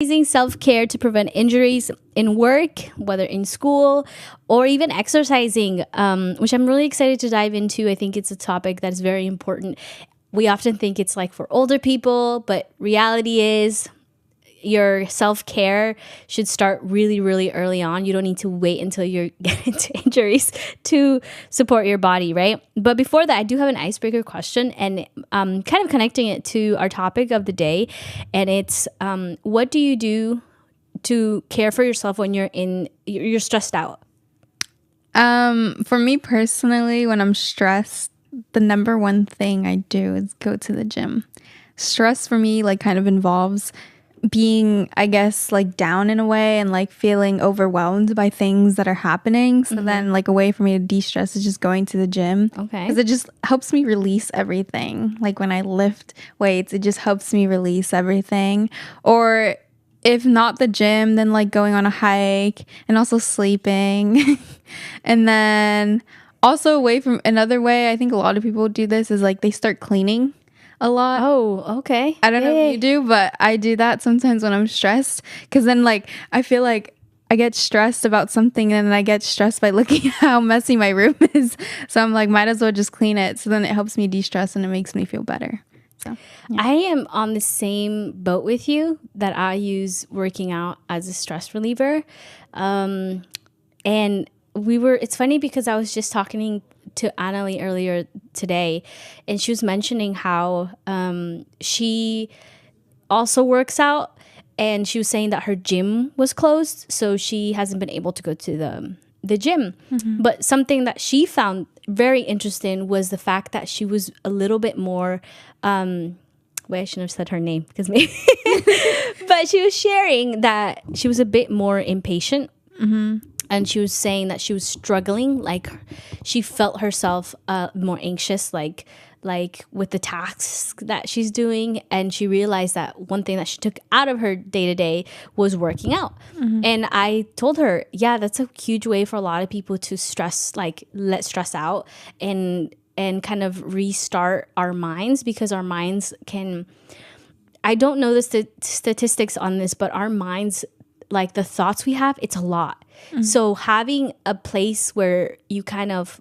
Using self-care to prevent injuries in work, whether in school or even exercising, which I'm really excited to dive into. I think it's a topic that is very important. We often think it's like for older people, but reality is your self-care should start really, really early on. You don't need to wait until you get into injuries to support your body, right? But before that, I do have an icebreaker question, and kind of connecting it to our topic of the day. And it's what do you do to care for yourself when you're stressed out? For me personally, when I'm stressed, the number one thing I do is go to the gym. Stress for me like kind of involves being, I guess, like down in a way and like feeling overwhelmed by things that are happening. So then like a way for me to de-stress is just going to the gym. Okay. Because it just helps me release everything. Like when I lift weights, it just helps me release everything. Or if not the gym, then like going on a hike and also sleeping. And then also away from another way, I think a lot of people do this is like they start cleaning a lot. Oh, okay. I don't know if you do, but I do that sometimes when I'm stressed. Because then, like, I feel like I get stressed about something and then I get stressed by looking at how messy my room is. So I'm like, might as well just clean it. So then it helps me de-stress and it makes me feel better. So yeah. I am on the same boat with you that I use working out as a stress reliever. And it's funny because I was just talking to Annalie earlier today, and she was mentioning how she also works out, and she was saying that her gym was closed, so she hasn't been able to go to the gym. But something that she found very interesting was the fact that she was a little bit more I shouldn't have said her name because maybe but she was sharing that she was a bit more impatient. And she was saying that she was struggling, like she felt herself more anxious, like with the tasks that she's doing. And she realized that one thing that she took out of her day-to-day was working out. And I told her, yeah, that's a huge way for a lot of people to stress, like let stress out and kind of restart our minds, because our minds can, I don't know the statistics on this, but our minds, like the thoughts we have, it's a lot. So having a place where you kind of,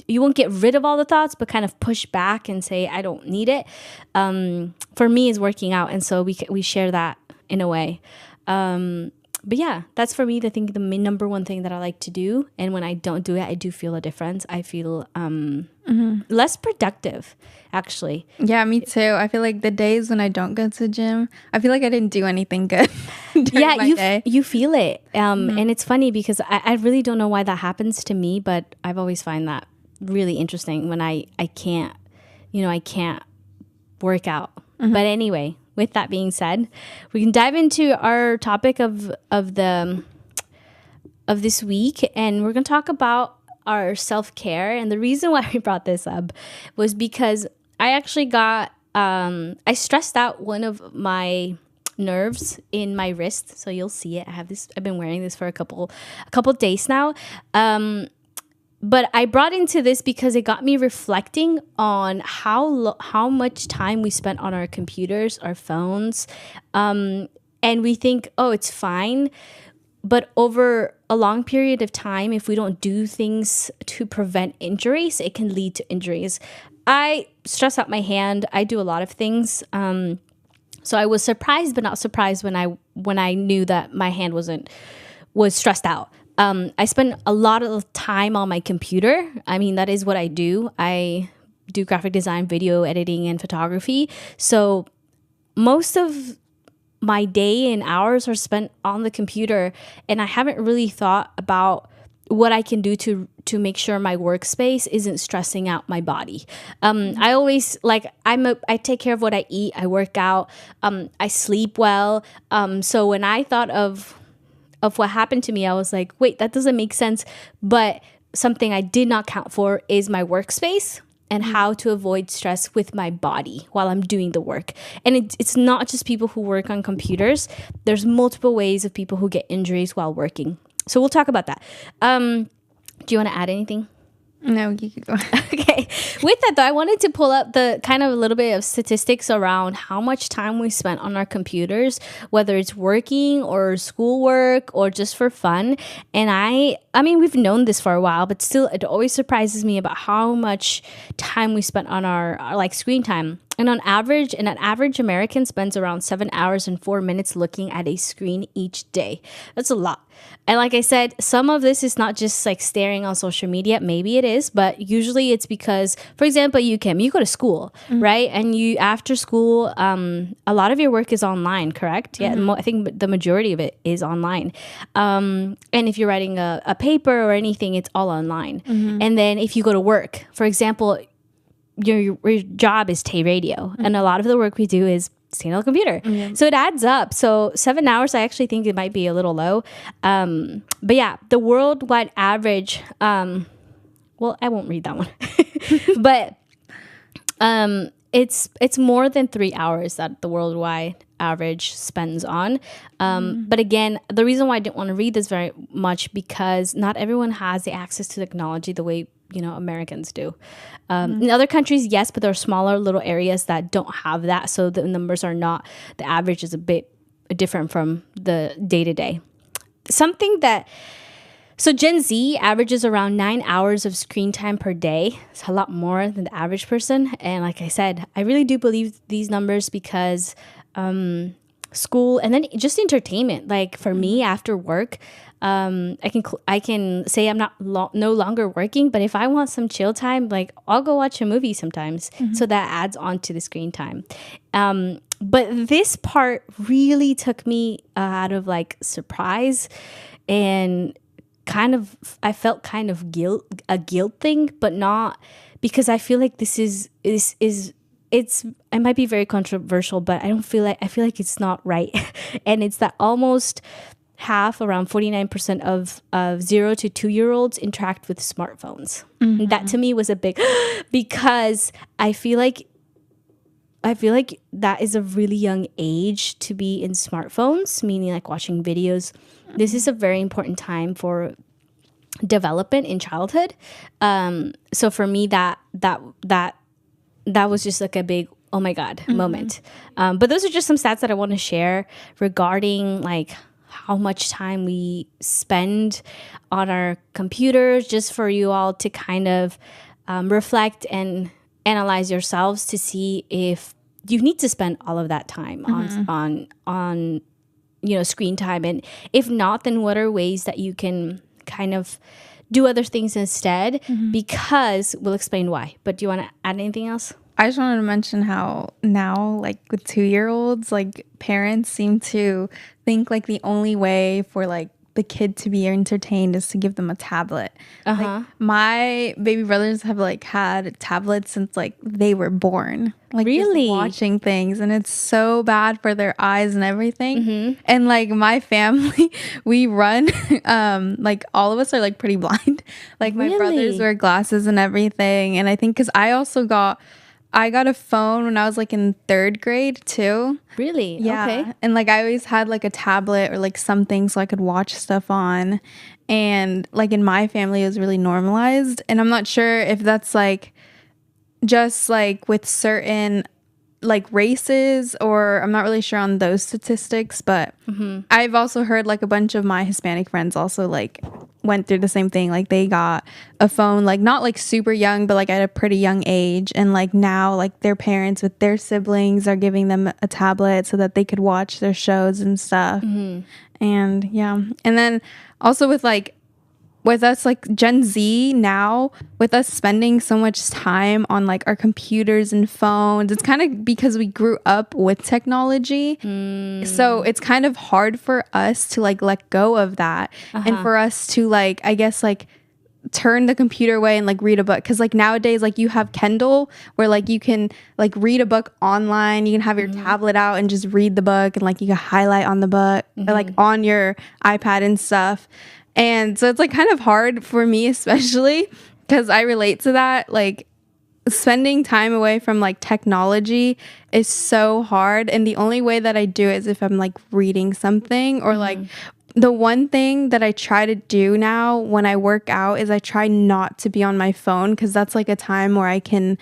you won't get rid of all the thoughts, but kind of push back and say, I don't need it. For me is working out. And so we share that in a way. But yeah, that's for me, I think the number one thing that I like to do. And when I don't do it, I do feel a difference. I feel less productive, actually. Yeah, me too. I feel like the days when I don't go to the gym, I feel like I didn't do anything good during my day. You feel it. And it's funny because I really don't know why that happens to me, but I've always find that really interesting when I can't work out. But anyway, with that being said, we can dive into our topic of this week, and we're going to talk about our self-care. And the reason why we brought this up was because I actually got I stressed out one of my nerves in my wrist. So you'll see it. I've been wearing this for a couple days now. But I brought into this because it got me reflecting on how much time we spent on our computers, our phones. And we think, oh, it's fine. But over a long period of time, if we don't do things to prevent injuries, it can lead to injuries. I stress out my hand. I do a lot of things. So I was surprised, but not surprised when I knew that my hand was stressed out. I spend a lot of time on my computer. I mean, that is what I do. I do graphic design, video editing, and photography. So most of my day and hours are spent on the computer, and I haven't really thought about what I can do to make sure my workspace isn't stressing out my body. I always I take care of what I eat. I work out. I sleep well. So when I thought of what happened to me, I was like, wait, that doesn't make sense. But something I did not count for is my workspace and how to avoid stress with my body while I'm doing the work. And it's not just people who work on computers. There's multiple ways of people who get injuries while working. So we'll talk about that. Do you want to add anything? No, you could go. Okay. With that, though, I wanted to pull up the kind of a little bit of statistics around how much time we spent on our computers, whether it's working or schoolwork or just for fun. And I mean, we've known this for a while, but still, it always surprises me about how much time we spent on our like screen time. And an average American spends around 7 hours and 4 minutes looking at a screen each day. That's a lot. And like I said, some of this is not just like staring on social media. Maybe it is, but usually it's because, for example, you go to school, right? And you, after school, a lot of your work is online, correct? Yeah, I think the majority of it is online. And if you're writing a paper or anything, it's all online. And then if you go to work, for example, your job is Tay Radio, and a lot of the work we do is staying on the computer. So it adds up. So 7 hours, I actually think it might be a little low. But yeah, the worldwide average, well, I won't read that one, but it's more than 3 hours that the worldwide average spends on. But again, the reason why I didn't want to read this very much, because not everyone has the access to technology the way Americans do. In other countries, yes, but there are smaller little areas that don't have that, so the numbers are not, the average is a bit different from the day-to-day. So Gen Z averages around 9 hours of screen time per day. It's a lot more than the average person. And like I said, I really do believe these numbers because school and then just entertainment. Like for me, after work, I can say I'm no longer working, but if I want some chill time, like I'll go watch a movie sometimes. So that adds on to the screen time. But this part really took me out of like surprise, and I felt kind of a guilt thing, but not because I feel like it might be very controversial, but I feel like it's not right. And it's that almost half, around 49% of 0 to 2-year-olds interact with smartphones. That to me was a big, because I feel like that is a really young age to be in smartphones, meaning like watching videos. This is a very important time for development in childhood. So for me, that was just like a big, oh my God, moment. But those are just some stats that I want to share regarding like how much time we spend on our computers, just for you all to kind of reflect and analyze yourselves to see if you need to spend all of that time on screen time. And if not, then what are ways that you can kind of do other things instead, because we'll explain why. But do you want to add anything else? I just wanted to mention how now, like with 2-year-olds, like parents seem to think like the only way for like the kid to be entertained is to give them a tablet. Like, my baby brothers have like had tablets since like they were born. Like really just watching things, and it's so bad for their eyes and everything. And like my family, we run like all of us are like pretty blind. Like my brothers wear glasses and everything. And I think because I got a phone when I was like in 3rd grade too. Really? Yeah. Okay. And like I always had like a tablet or like something so I could watch stuff on. And like in my family it was really normalized. And I'm not sure if that's like just like with certain like races, or I'm not really sure on those statistics, but I've also heard like a bunch of my Hispanic friends also like went through the same thing. Like they got a phone, like not like super young, but like at a pretty young age. And like now like their parents with their siblings are giving them a tablet so that they could watch their shows and stuff. And yeah. And then also with us like Gen Z now, with us spending so much time on like our computers and phones, it's kind of because we grew up with technology. So it's kind of hard for us to like let go of that, and for us to like, I guess like turn the computer away and like read a book. Because like nowadays, like you have Kindle where like you can like read a book online, you can have your tablet out and just read the book, and like you can highlight on the book or like on your iPad and stuff. And so it's like kind of hard for me, especially because I relate to that. Like spending time away from like technology is so hard. And the only way that I do it is if I'm like reading something, or like the one thing that I try to do now when I work out is I try not to be on my phone, because that's like a time where I can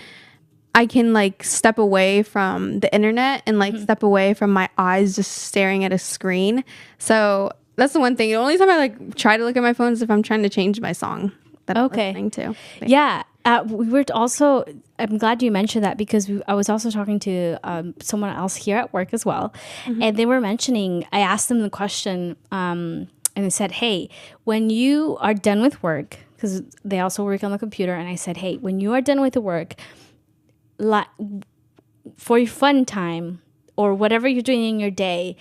like step away from the internet and like step away from my eyes just staring at a screen. So that's the one thing. The only time I like try to look at my phone is if I'm trying to change my song that I'm listening to. Yeah. We were also, I'm glad you mentioned that, because I was also talking to someone else here at work as well. And they were mentioning, I asked them the question, and they said, hey, when you are done with work, because they also work on the computer, and I said, hey, when you are done with the work, for your fun time or whatever you're doing in your day,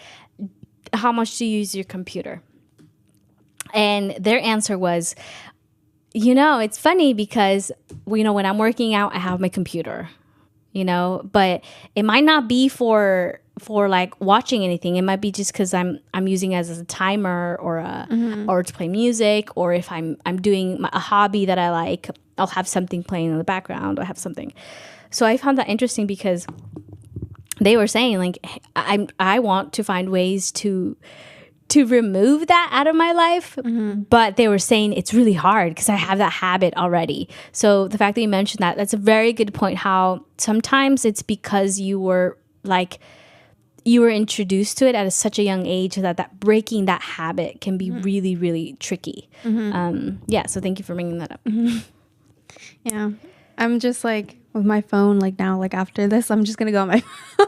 how much do you use your computer? And their answer was, it's funny because, when I'm working out, I have my computer, but it might not be for like watching anything. It might be just because I'm using it as a timer or or to play music, or if I'm doing a hobby that I like, I'll have something playing in the background. I have something. So I found that interesting because they were saying, like, I want to find ways to remove that out of my life, but they were saying it's really hard because I have that habit already. So the fact that you mentioned that's a very good point, how sometimes it's because you were introduced to it at such a young age that breaking that habit can be really, really tricky. So thank you for bringing that up. Yeah. I'm just like, with my phone, like now, like after this, I'm just gonna go on my phone.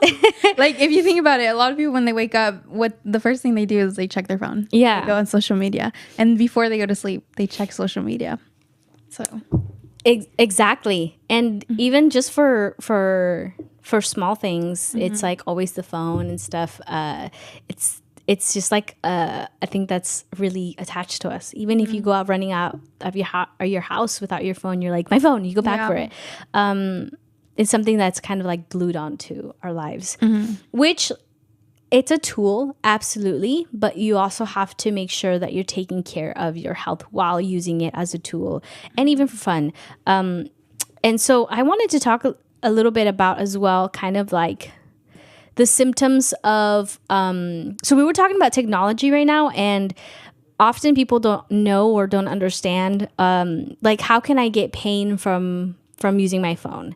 Like, if you think about it, a lot of people, when they wake up, what the first thing they do is they check their phone. Yeah. They go on social media. And before they go to sleep, they check social media. So exactly. And even just for small things, it's like always the phone and stuff. It's just like I think that's really attached to us. Even if you go out running out of your house without your phone, you're like, my phone, you go back for it. It's something that's kind of like glued onto our lives, which it's a tool, absolutely. But you also have to make sure that you're taking care of your health while using it as a tool, and even for fun. And so I wanted to talk a little bit about as well, kind of like the symptoms of, so we were talking about technology right now, and often people don't know or don't understand, like, how can I get pain from using my phone?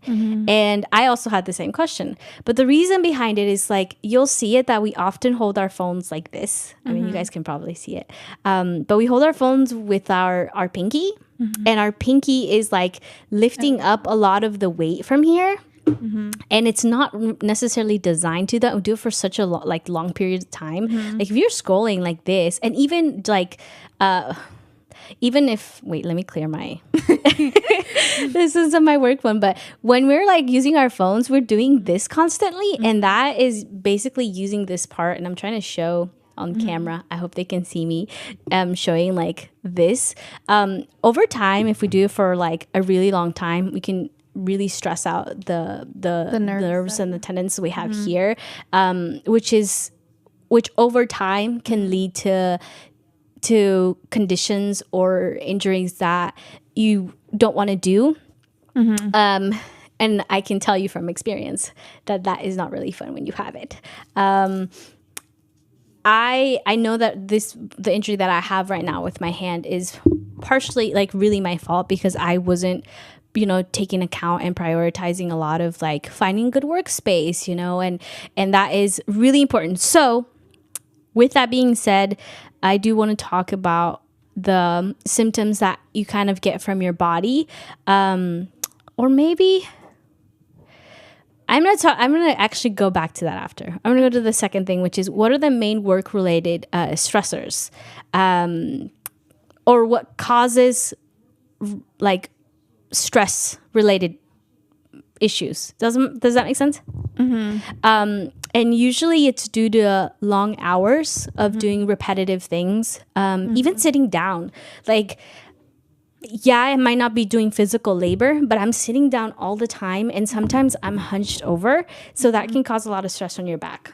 And I also had the same question. But the reason behind it is, like, you'll see it that we often hold our phones like this. I mean, you guys can probably see it. But we hold our phones with our pinky, and our pinky is like lifting up a lot of the weight from here. And it's not necessarily designed to do it for such a long period of time. Like, if you're scrolling like this, and even like even if, wait, let me clear my this is my work one, but when we're like using our phones, we're doing this constantly, and that is basically using this part. And I'm trying to show on camera, I hope they can see me showing like this. Over time, if we do it for like a really long time, we can really stress out the nerves and the tendons we have here, which over time can lead to conditions or injuries that you don't want to do. And I can tell you from experience that is not really fun when you have it. I know that the injury that I have right now with my hand is partially like really my fault, because I wasn't taking account and prioritizing a lot of like finding good workspace, and that is really important. So with that being said, I do want to talk about the symptoms that you kind of get from your body, or maybe I'm gonna actually go back to that after. I'm gonna go to the second thing, which is, what are the main work-related stressors, or what causes like stress-related issues. Does that make sense? And usually it's due to long hours of doing repetitive things, even sitting down. Like, yeah, I might not be doing physical labor, but I'm sitting down all the time, and sometimes I'm hunched over, so that can cause a lot of stress on your back.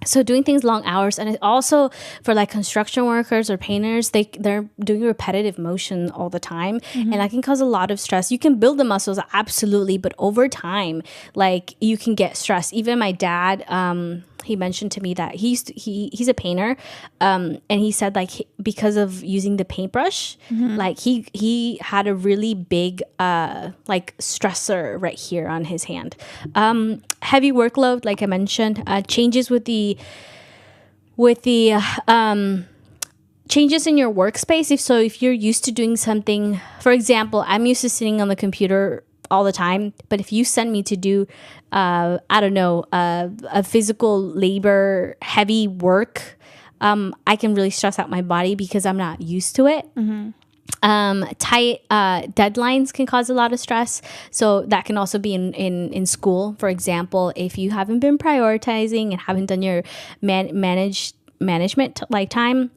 So doing things long hours, and it also for like construction workers or painters, they're doing repetitive motion all the time, and that can cause a lot of stress. You can build the muscles, absolutely, but over time, like, you can get stressed. Even my dad, he mentioned to me that he's a painter, and he said like because of using the paintbrush, like he had a really big like stressor right here on his hand. Heavy workload, like I mentioned, changes with the changes in your workspace. If you're used to doing something, for example, I'm used to sitting on the computer all the time, but if you send me to do I don't know, a physical labor heavy work, I can really stress out my body because I'm not used to it. Tight deadlines can cause a lot of stress, so that can also be in school. For example, if you haven't been prioritizing and haven't done your management like time,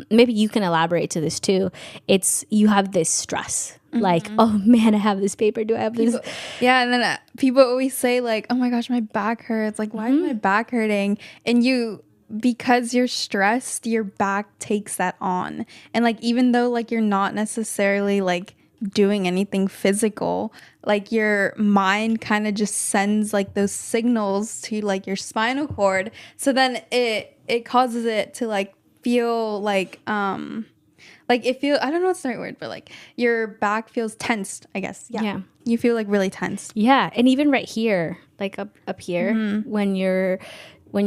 maybe you can elaborate to this too. It's you have this stress, like, oh man, I have this paper, do I have this? Yeah, and then people always say like, oh my gosh, my back hurts, like why is my back hurting? And because you're stressed, your back takes that on. And like even though like you're not necessarily like doing anything physical, like your mind kind of just sends like those signals to like your spinal cord, so then it causes it to like feel like I don't know what's the right word, but like your back feels tensed, I guess. Yeah. You feel like really tense. Yeah, and even right here, like up here, when you're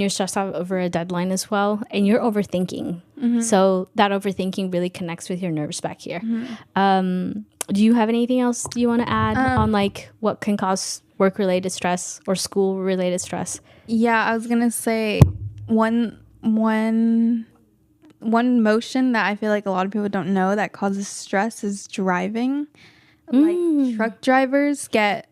stressed out over a deadline as well, and you're overthinking. So that overthinking really connects with your nerves back here. Do you have anything else you want to add on like what can cause work-related stress or school-related stress? Yeah, I was gonna say one motion that I feel like a lot of people don't know that causes stress is driving. Like truck drivers get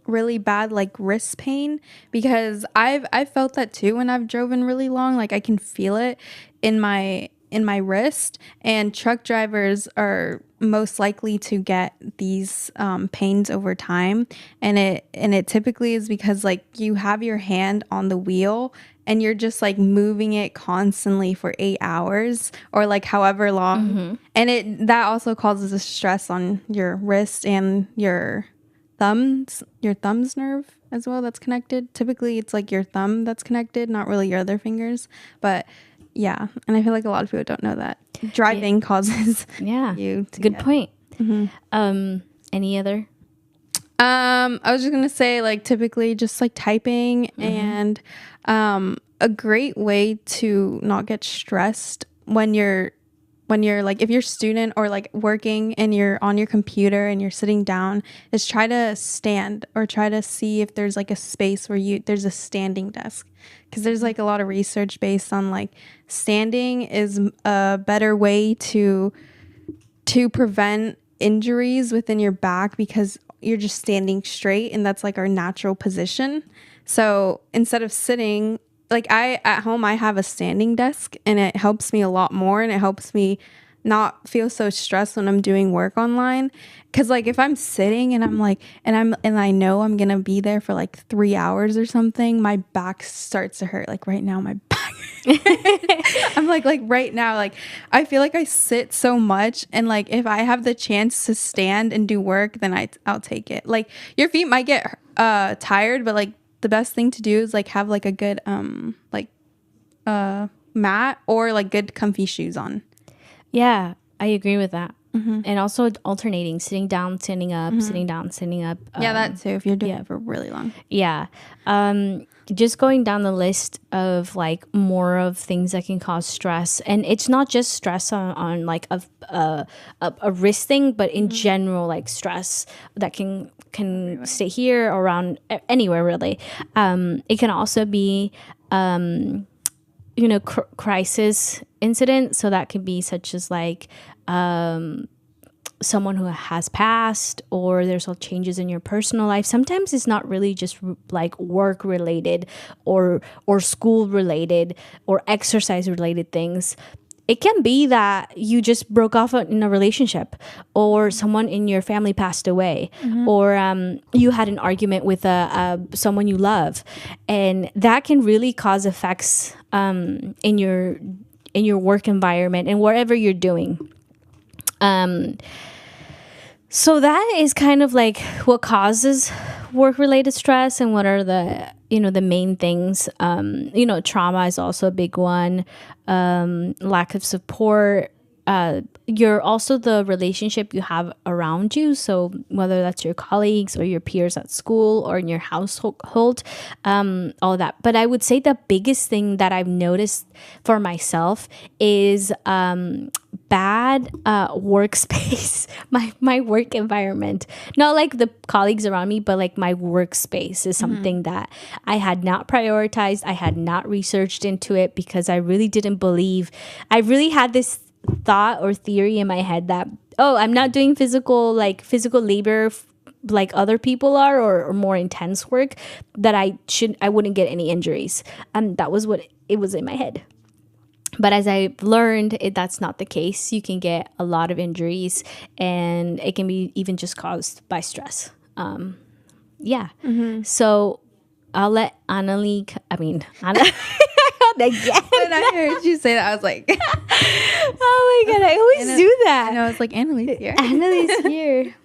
really bad like wrist pain, because I've felt that too when I've driven really long. Like I can feel it in my wrist, and truck drivers are most likely to get these pains over time, and it typically is because like you have your hand on the wheel and you're just like moving it constantly for 8 hours or like however long, and that also causes a stress on your wrist and your thumbs nerve as well that's connected. Typically it's like your thumb that's connected, not really your other fingers, but yeah. And I feel like a lot of people don't know that driving causes you to good point. Any other? I was just gonna say like typically just like typing, and a great way to not get stressed when you're like, if you're a student or like working and you're on your computer and you're sitting down, is try to stand or try to see if there's like a space where there's a standing desk, because there's like a lot of research based on like standing is a better way to prevent injuries within your back, because you're just standing straight and that's like our natural position. So instead of sitting, like at home I have a standing desk, and it helps me a lot more, and it helps me not feel so stressed when I'm doing work online. Because like if I'm sitting and I'm like and I know I'm gonna be there for like 3 hours or something, my back starts to hurt. Like right now my back I'm like right now, like I feel like I sit so much, and like if I have the chance to stand and do work, then I'll take it. Like your feet might get tired, but like the best thing to do is like have like a good mat or like good comfy shoes on. Yeah, I agree with that. And also alternating, sitting down, standing up, sitting down, standing up. Yeah, that too, if you're doing it for really long. Yeah. Just going down the list of like more of things that can cause stress, and it's not just stress on like a wrist thing, but in general, like stress that can stay here or around anywhere really. It can also be crisis incident, so that could be such as like someone who has passed, or there's all changes in your personal life. Sometimes it's not really just like work related or school related or exercise related things. It can be that you just broke off in a relationship, or someone in your family passed away, or you had an argument with someone you love, and that can really cause effects in your work environment and wherever you're doing. So that is kind of like what causes work-related stress and what are the, the main things. Trauma is also a big one. Lack of support. You're also the relationship you have around you. So whether that's your colleagues or your peers at school or in your household, all that. But I would say the biggest thing that I've noticed for myself is bad workspace, my work environment. Not like the colleagues around me, but like my workspace is something that I had not prioritized. I had not researched into it because I really didn't believe. I really had this thought or theory in my head that, oh, I'm not doing physical labor like other people are, or more intense work, that I wouldn't get any injuries. And that was what it was in my head. But as I've learned, that's not the case. You can get a lot of injuries, and it can be even just caused by stress. Yeah. So I'll let Annalie. Anna. Again. When I heard you say that, I was like, oh my God, I always do that. And I was like, Annalie's here. Annalie's here.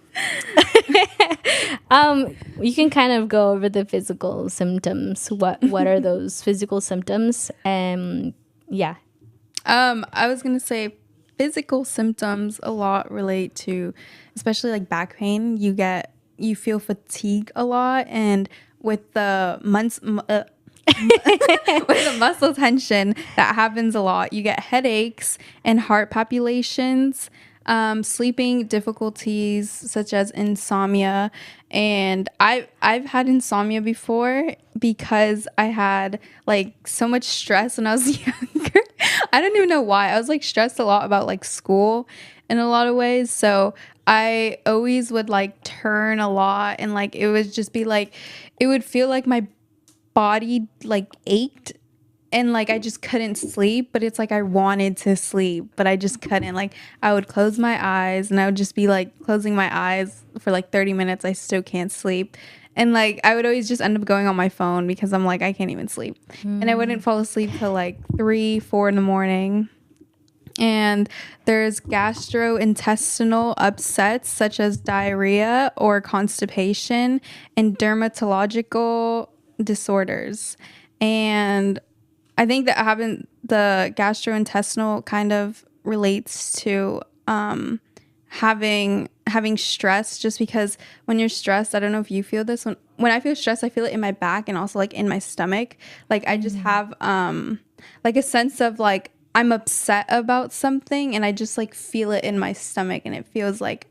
You can kind of go over the physical symptoms. What are those physical symptoms? Yeah. I was gonna say physical symptoms a lot relate to, especially like back pain. You feel fatigue a lot, and with the with the muscle tension that happens a lot, you get headaches and heart palpitations, sleeping difficulties such as insomnia. And I've had insomnia before because I had like so much stress when I was younger. I don't even know why. I was like stressed a lot about like school in a lot of ways. So I always would like turn a lot, and like it would just be like, it would feel like my body like ached, and like I just couldn't sleep, but it's like I wanted to sleep, but I just couldn't. Like I would close my eyes and I would just be like closing my eyes for like 30 minutes. I still can't sleep. And like I would always just end up going on my phone because I'm like, I can't even sleep. And I wouldn't fall asleep till like 3-4 in the morning. And there's gastrointestinal upsets such as diarrhea or constipation, and dermatological disorders. And I think that the gastrointestinal kind of relates to having stress, just because when you're stressed, I don't know if you feel this, when I feel stressed, I feel it in my back and also like in my stomach. Like I just have like a sense of like I'm upset about something, and I just like feel it in my stomach, and it feels like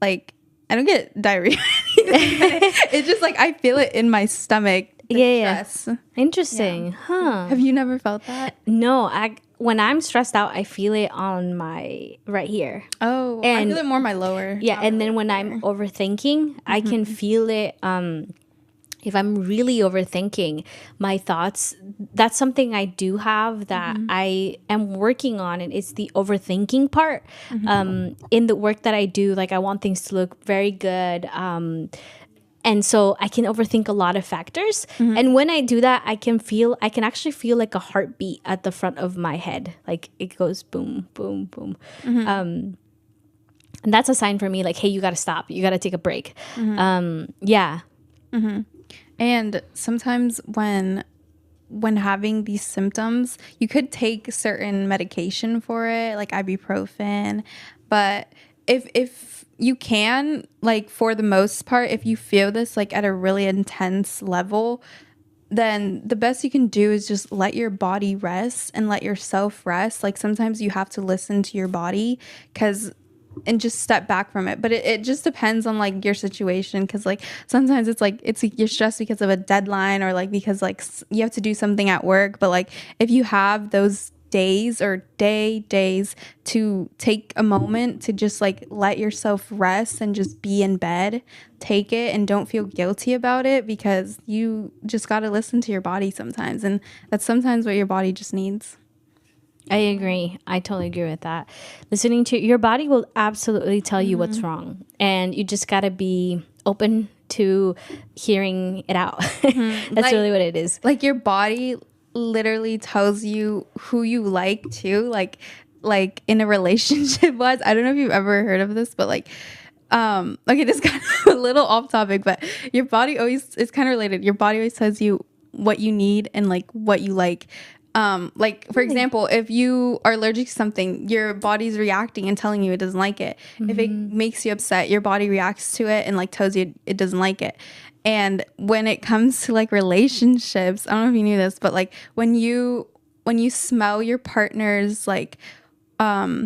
I don't get diarrhea. It's just like I feel it in my stomach. Stress. Yeah. Interesting. Yeah. Huh. Have you never felt that? No, when I'm stressed out, I feel it on my right here. Oh, and I feel it more my lower. Yeah, and then when I'm overthinking, I can feel it. If I'm really overthinking my thoughts, that's something I do have that I am working on, and it's the overthinking part. In the work that I do, like I want things to look very good. And so I can overthink a lot of factors. And when I do that, I can actually feel like a heartbeat at the front of my head. Like it goes boom, boom, boom. And that's a sign for me like, hey, you got to stop. You got to take a break. Yeah. And sometimes when having these symptoms, you could take certain medication for it, like ibuprofen. But if you can, like for the most part, if you feel this like at a really intense level, then the best you can do is just let your body rest and let yourself rest. Like sometimes you have to listen to your body and just step back from it. But it just depends on like your situation, because like sometimes it's you're stressed because of a deadline, or like because like you have to do something at work. But like if you have those days to take a moment to just like let yourself rest and just be in bed, take it, and don't feel guilty about it, because you just got to listen to your body sometimes, and that's sometimes what your body just needs. I agree. I totally agree with that. Listening to your body will absolutely tell you what's wrong, and you just got to be open to hearing it out. That's really what it is. Like your body literally tells you who you like too, like in a relationship was. I don't know if you've ever heard of this, but like Okay, this is kind of a little off topic, but your body always, it's kind of related. Your body always tells you what you need and like what you like. Like for example, if you are allergic to something, your body's reacting and telling you it doesn't like it. If it makes you upset, your body reacts to it and like tells you it doesn't like it. And when it comes to like relationships, I don't know if you knew this, but like when you smell your partner's like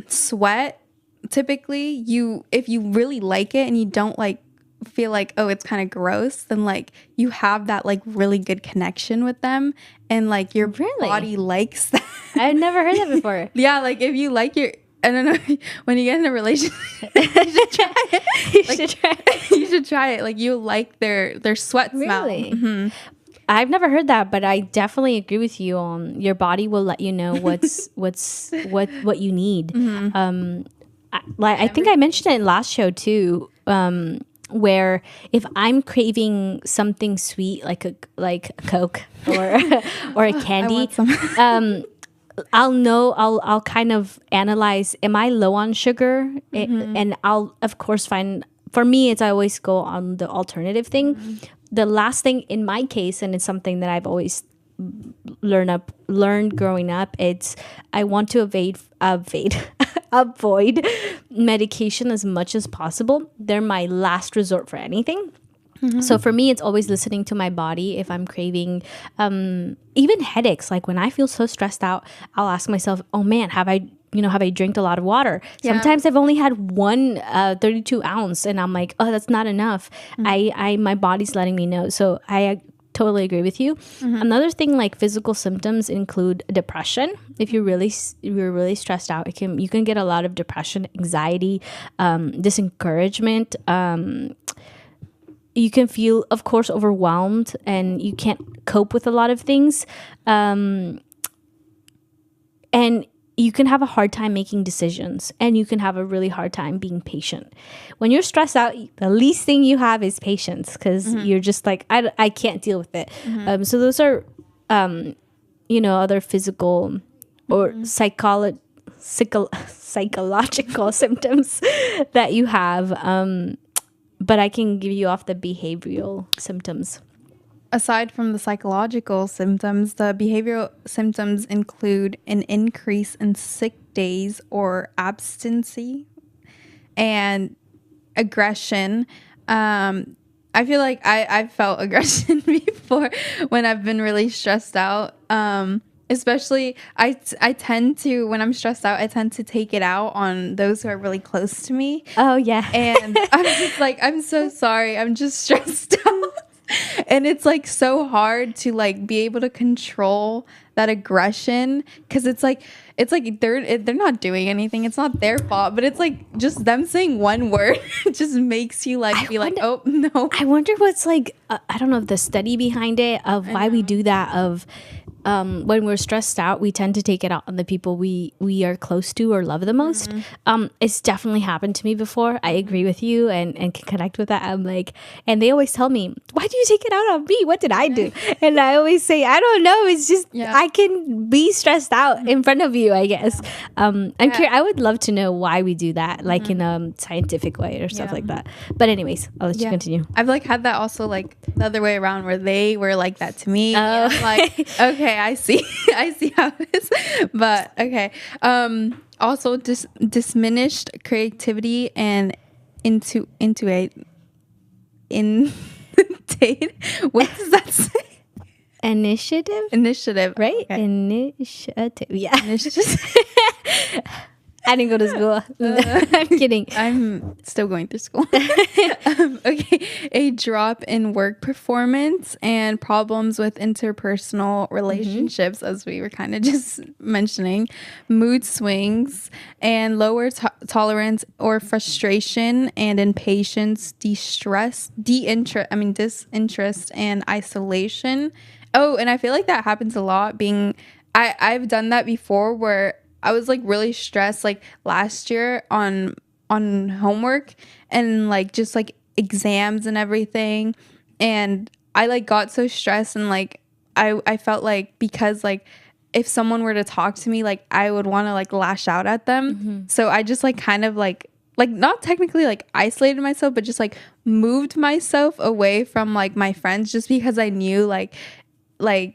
sweat, typically if you really like it and you don't like feel like, oh, it's kind of gross, then like you have that like really good connection with them and like your body likes that. I've never heard that before. Yeah, like if you like your, I don't know, when you get in a relationship, you should try it. You should try it. Like you like their sweat smell. Really? Mm-hmm. I've never heard that, but I definitely agree with you. Your body will let you know what you need. Mm-hmm. I think I mentioned it in last show too. Where if I'm craving something sweet like a Coke or a candy, I'll kind of analyze, am I low on sugar? And I'll of course find, for me it's, I always go on the alternative thing. The last thing in my case, and it's something that I've always learned growing up, it's I want to avoid medication as much as possible. They're my last resort for anything. So for me, it's always listening to my body. If I'm craving even headaches, like when I feel so stressed out, I'll ask myself, oh man, have I drank a lot of water? Sometimes I've only had one 32 ounce and I'm like, oh, that's not enough. My body's letting me know. So I totally agree with you. Another thing, like physical symptoms include depression. If you're really stressed out, you can get a lot of depression, anxiety, discouragement. You can feel, of course, overwhelmed and you can't cope with a lot of things. And you can have a hard time making decisions, and you can have a really hard time being patient. When you're stressed out, the least thing you have is patience, because you're just like, I can't deal with it. So those are, other physical or psychological symptoms that you have. But I can give you off the behavioral symptoms. Aside from the psychological symptoms, the behavioral symptoms include an increase in sick days or absency and aggression. I feel like I've felt aggression before when I've been really stressed out. Especially, I tend to, when I'm stressed out, I tend to take it out on those who are really close to me. Oh, yeah. And I'm just like, I'm so sorry. I'm just stressed out. And it's like so hard to like be able to control that aggression, because it's like they're not doing anything. It's not their fault, but it's like just them saying one word just makes you like like, oh no. I wonder what's like, I don't know, the study behind it of why we do that. Of when we're stressed out, we tend to take it out on the people we are close to or love the most. It's definitely happened to me before. I agree with you and can connect with that. I'm like, and they always tell me, why do you take it out on me? What did I do? And I always say, I don't know. It's just, I can be stressed out in front of you, I guess. I'm curious. I would love to know why we do that, like in a scientific way or stuff like that. But anyways, I'll let you continue. I've like had that also like the other way around, where they were like that to me. I'm like, okay, I see how it is. But okay. Also diminished creativity and intuitive. What does that say? Initiative, right? Okay. Initiative, yeah. I didn't go to school. I'm kidding. I'm still going through school. Okay. A drop in work performance and problems with interpersonal relationships, as we were kind of just mentioning, mood swings and lower tolerance or frustration and impatience, disinterest and isolation. Oh, and I feel like that happens a lot. I've done that before, where I was like really stressed like last year on homework and like just like exams and everything, and I like got so stressed, and like I felt like, because like if someone were to talk to me, like I would want to like lash out at them. So I just like kind of like like not technically like isolated myself, but just like moved myself away from like my friends, just because I knew like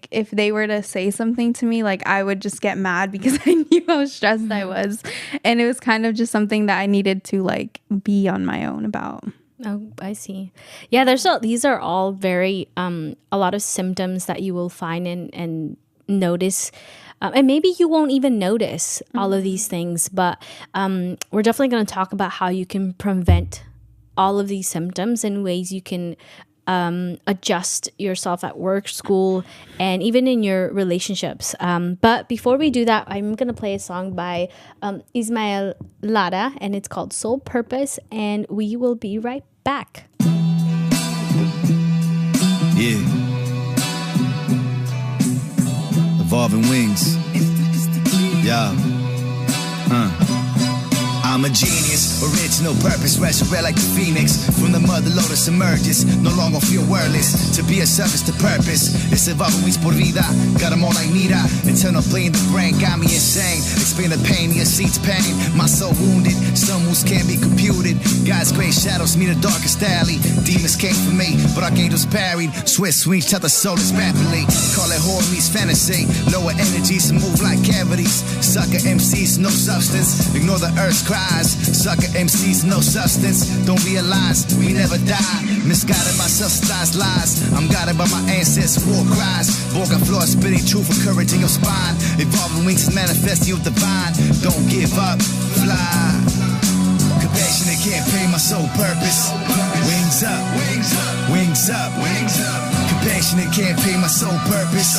if they were to say something to me, like I would just get mad because I knew how stressed I was. And it was kind of just something that I needed to like be on my own about. Oh, I see. Yeah, these are all very a lot of symptoms that you will find and notice. And maybe you won't even notice all of these things, but we're definitely going to talk about how you can prevent all of these symptoms and ways you can adjust yourself at work, school, and even in your relationships. But before we do that, I'm going to play a song by Ismael Lara, and it's called Soul Purpose, and we will be right back. Yeah. Evolving wings. Yeah. I'm a genius, original purpose, resurrect like the phoenix. From the mother lotus emerges, no longer feel wordless. To be a service to purpose, it's evolving wings por vida. Got them all like Nita, internal pain, the brain got me insane. Explain the pain, the seats pain. My soul wounded, some wounds can't be computed. God's great shadows meet the darkest alley. Demons came for me, but archangels parried. Swift swings, shut the souls rapidly. Call it horror meets fantasy. Lower energies move like cavities. Sucker MCs, no substance. Ignore the earth's cry. Sucker MCs, no substance. Don't realize we never die. Misguided by subsidized lies. I'm guided by my ancestors' war cries. Vulgar floor spitting truth, encouraging your spine. Evolving wings is manifesting your divine. Don't give up, fly. Compassionate campaign, my sole purpose. Wings up, wings up, wings up, wings up. Compassionate campaign, my sole purpose.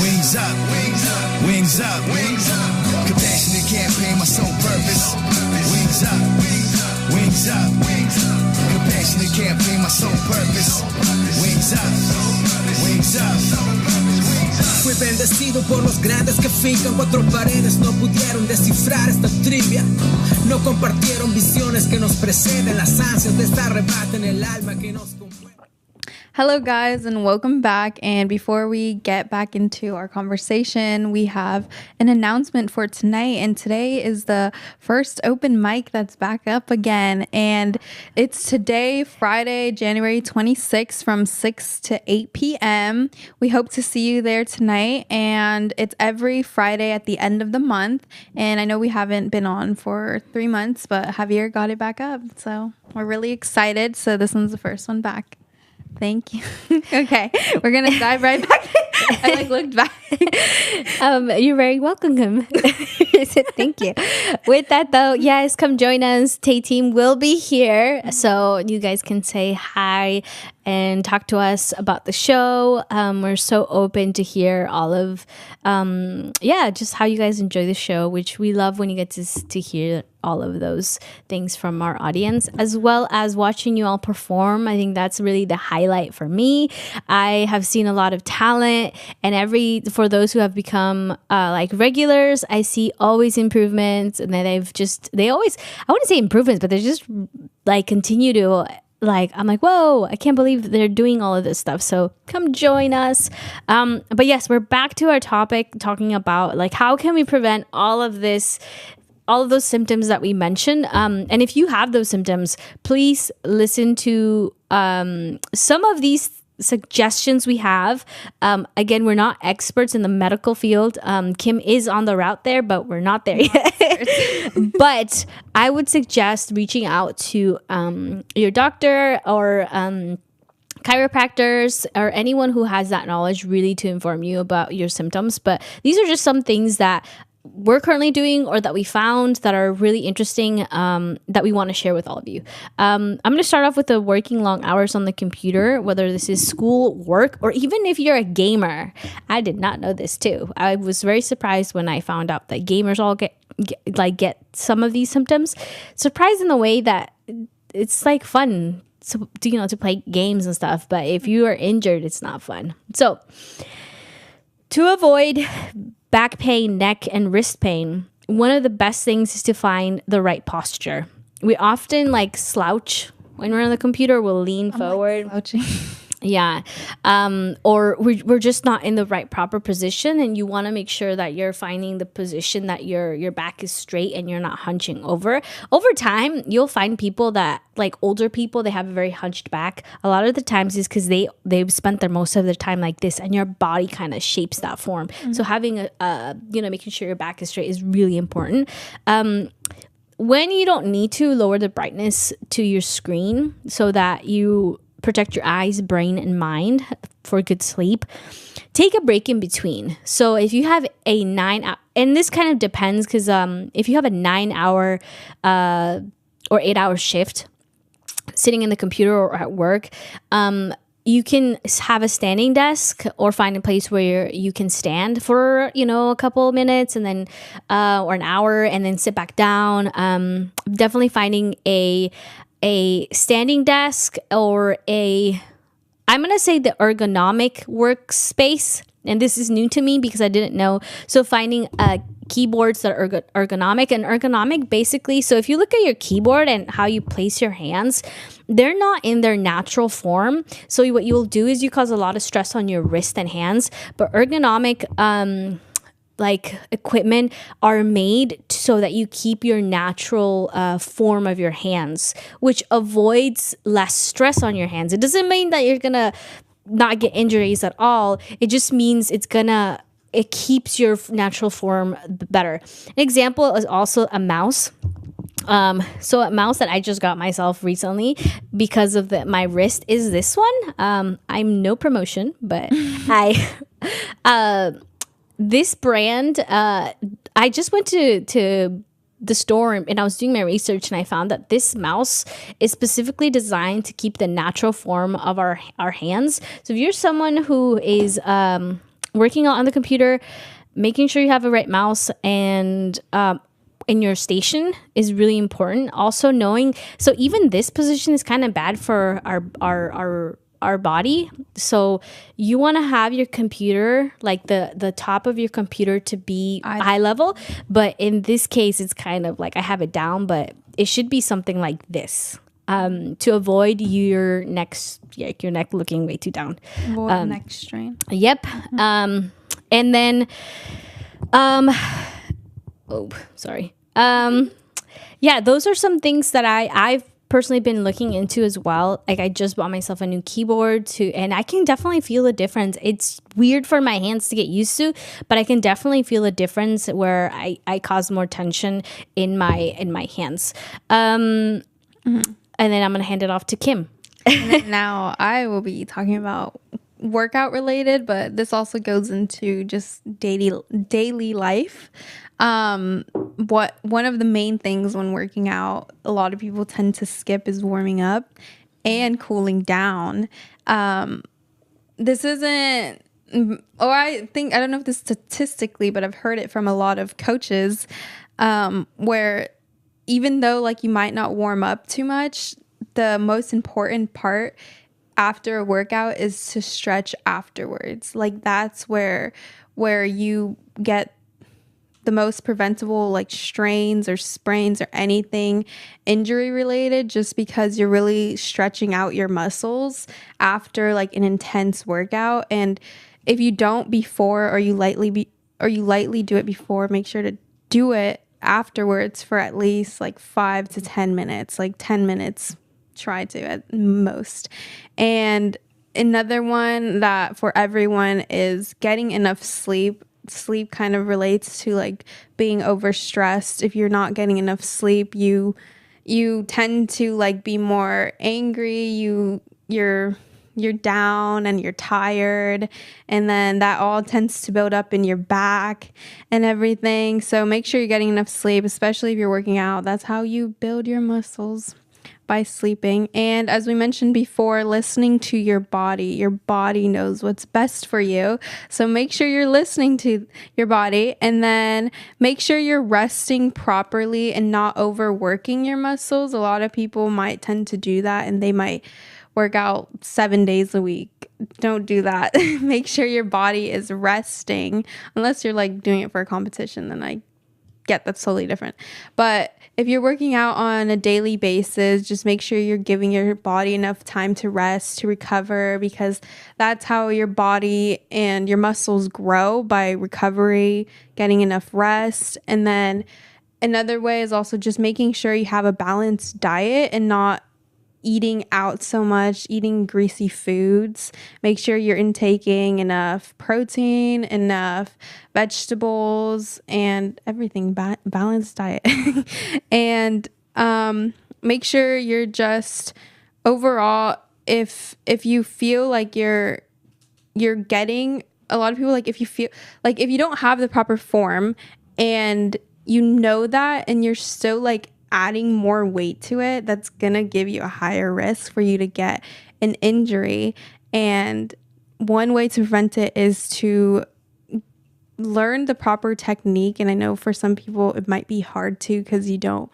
Wings up, wings up, wings up, wings up. Compassionate campaign, my sole purpose. Wings up, wings up, wings up. Compassionate campaign, my sole purpose. Wings up, wings up. Fui bendecido por los grandes que fincan cuatro paredes. No pudieron descifrar esta trivia. No compartieron visiones que nos preceden. Las ansias de esta arrebaten el alma que nos compone. Hello guys, and welcome back. And before we get back into our conversation, we have an announcement for tonight. And today is the first open mic that's back up again. And it's today, Friday, January 26th from 6 to 8 p.m. We hope to see you there tonight. And it's every Friday at the end of the month. And I know we haven't been on for 3 months, but Javier got it back up. So we're really excited. So this one's the first one back. Thank you. Okay, we're gonna dive right back. I looked back. You're very welcome. Thank you. With that though, yes, come join us. Tay Team will be here, so you guys can say hi and talk to us about the show. We're so open to hear all of, just how you guys enjoy the show, which we love when you get to hear all of those things from our audience, as well as watching you all perform. I think that's really the highlight for me. I have seen a lot of talent, and for those who have become like regulars, I see always improvements, and then they always, I wouldn't say improvements, but they just like continue to, like, I'm like, whoa, I can't believe they're doing all of this stuff. So come join us. But yes, we're back to our topic, talking about like how can we prevent all of those symptoms that we mentioned. And if you have those symptoms, please listen to some of these suggestions we have. Again, we're not experts in the medical field. Kim is on the route there, but we're not there yet. But I would suggest reaching out to your doctor or chiropractors or anyone who has that knowledge really to inform you about your symptoms. But these are just some things that we're currently doing or that we found that are really interesting, that we want to share with all of you. I'm going to start off with the working long hours on the computer, whether this is school, work, or even if you're a gamer. I did not know this too. I was very surprised when I found out that gamers all get some of these symptoms. Surprised in the way that it's like fun to play games and stuff, but if you are injured, it's not fun. So to avoid back pain, neck, and wrist pain, one of the best things is to find the right posture. We often slouch when we're on the computer. We'll lean forward. Slouching. Yeah. Or we're just not in the right proper position, and you want to make sure that you're finding the position that your back is straight and you're not hunching over. Over time, you'll find people that, like older people, they have a very hunched back. A lot of the times is because they've spent their most of their time like this, and your body kind of shapes that form. So having making sure your back is straight is really important. When you don't need to, lower the brightness to your screen so that you protect your eyes, brain, and mind for good sleep. Take a break in between. So if you have a 9-hour, and this kind of depends, because if you have a 9-hour or 8-hour shift sitting in the computer or at work, you can have a standing desk or find a place where you can stand for, a couple of minutes and then, or an hour, and then sit back down. Definitely finding a standing desk or I'm going to say the ergonomic workspace. And this is new to me because I didn't know. So finding keyboards that are ergonomic, and ergonomic basically, so if you look at your keyboard and how you place your hands, they're not in their natural form. So what you'll do is you cause a lot of stress on your wrist and hands. But ergonomic like equipment are made so that you keep your natural form of your hands, which avoids less stress on your hands. It doesn't mean that you're gonna not get injuries at all. It just means it keeps your natural form better. An example is also a mouse. So a mouse that I just got myself recently because of my wrist is this one. I'm no promotion, but this brand, I just went to the store and I was doing my research, and I found that this mouse is specifically designed to keep the natural form of our hands. So if you're someone who is working out on the computer, making sure you have a right mouse and in your station is really important. Also knowing, so even this position is kind of bad for our body. So you want to have your computer, like the top of your computer, to be eye level. But in this case, it's kind of like I have it down, but it should be something like this to avoid your neck looking way too down. Avoid neck strain. Yep. And then, yeah, those are some things that I've personally been looking into as well. Like I just bought myself a new keyboard and I can definitely feel a difference. It's weird for my hands to get used to, but I can definitely feel a difference where I cause more tension in my hands. And then I'm gonna hand it off to Kim. Now I will be talking about workout related, but this also goes into just daily life. One of the main things when working out, a lot of people tend to skip is warming up and cooling down. This isn't, or I don't know if this statistically, but I've heard it from a lot of coaches, where even though like you might not warm up too much, the most important part after a workout is to stretch afterwards. Like that's where you get the most preventable like strains or sprains or anything injury related, just because you're really stretching out your muscles after like an intense workout. And if you don't before, or you lightly do it before, make sure to do it afterwards for at least like 5 to 10 minutes, like 10 minutes try to at most. And another one that for everyone is getting enough sleep. Sleep kind of relates to like being overstressed. If you're not getting enough sleep, you tend to like be more angry, you're down and you're tired, and then that all tends to build up in your back and everything. So make sure you're getting enough sleep, especially if you're working out. That's how you build your muscles, by sleeping. And as we mentioned before, listening to your body. Your body knows what's best for you. So make sure you're listening to your body, and then make sure you're resting properly and not overworking your muscles. A lot of people might tend to do that, and they might work out 7 days a week. Don't do that. Make sure your body is resting, unless you're like doing it for a competition, then I that's totally different. But if you're working out on a daily basis, just make sure you're giving your body enough time to rest, to recover, because that's how your body and your muscles grow, by recovery, getting enough rest. And then another way is also just making sure you have a balanced diet and not eating out so much, eating greasy foods. Make sure you're intaking enough protein, enough vegetables, and everything. Balanced diet. And make sure you're just overall, if you feel like you're getting, a lot of people, like, if you feel like if you don't have the proper form and you know that, and you're still like adding more weight to it, that's gonna give you a higher risk for you to get an injury. And one way to prevent it is to learn the proper technique. And I know for some people it might be hard to, because you don't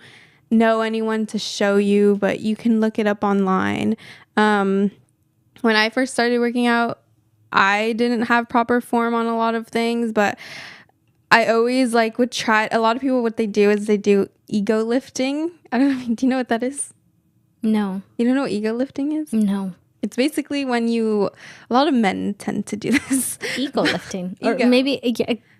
know anyone to show you, but you can look it up online. When I first started working out, I didn't have proper form on a lot of things, but I always like would try. A lot of people, what they do is they do ego lifting. I don't know. Do you know what that is? No. You don't know what ego lifting is? No. It's basically when a lot of men tend to do this. Ego lifting. Or Ego. maybe,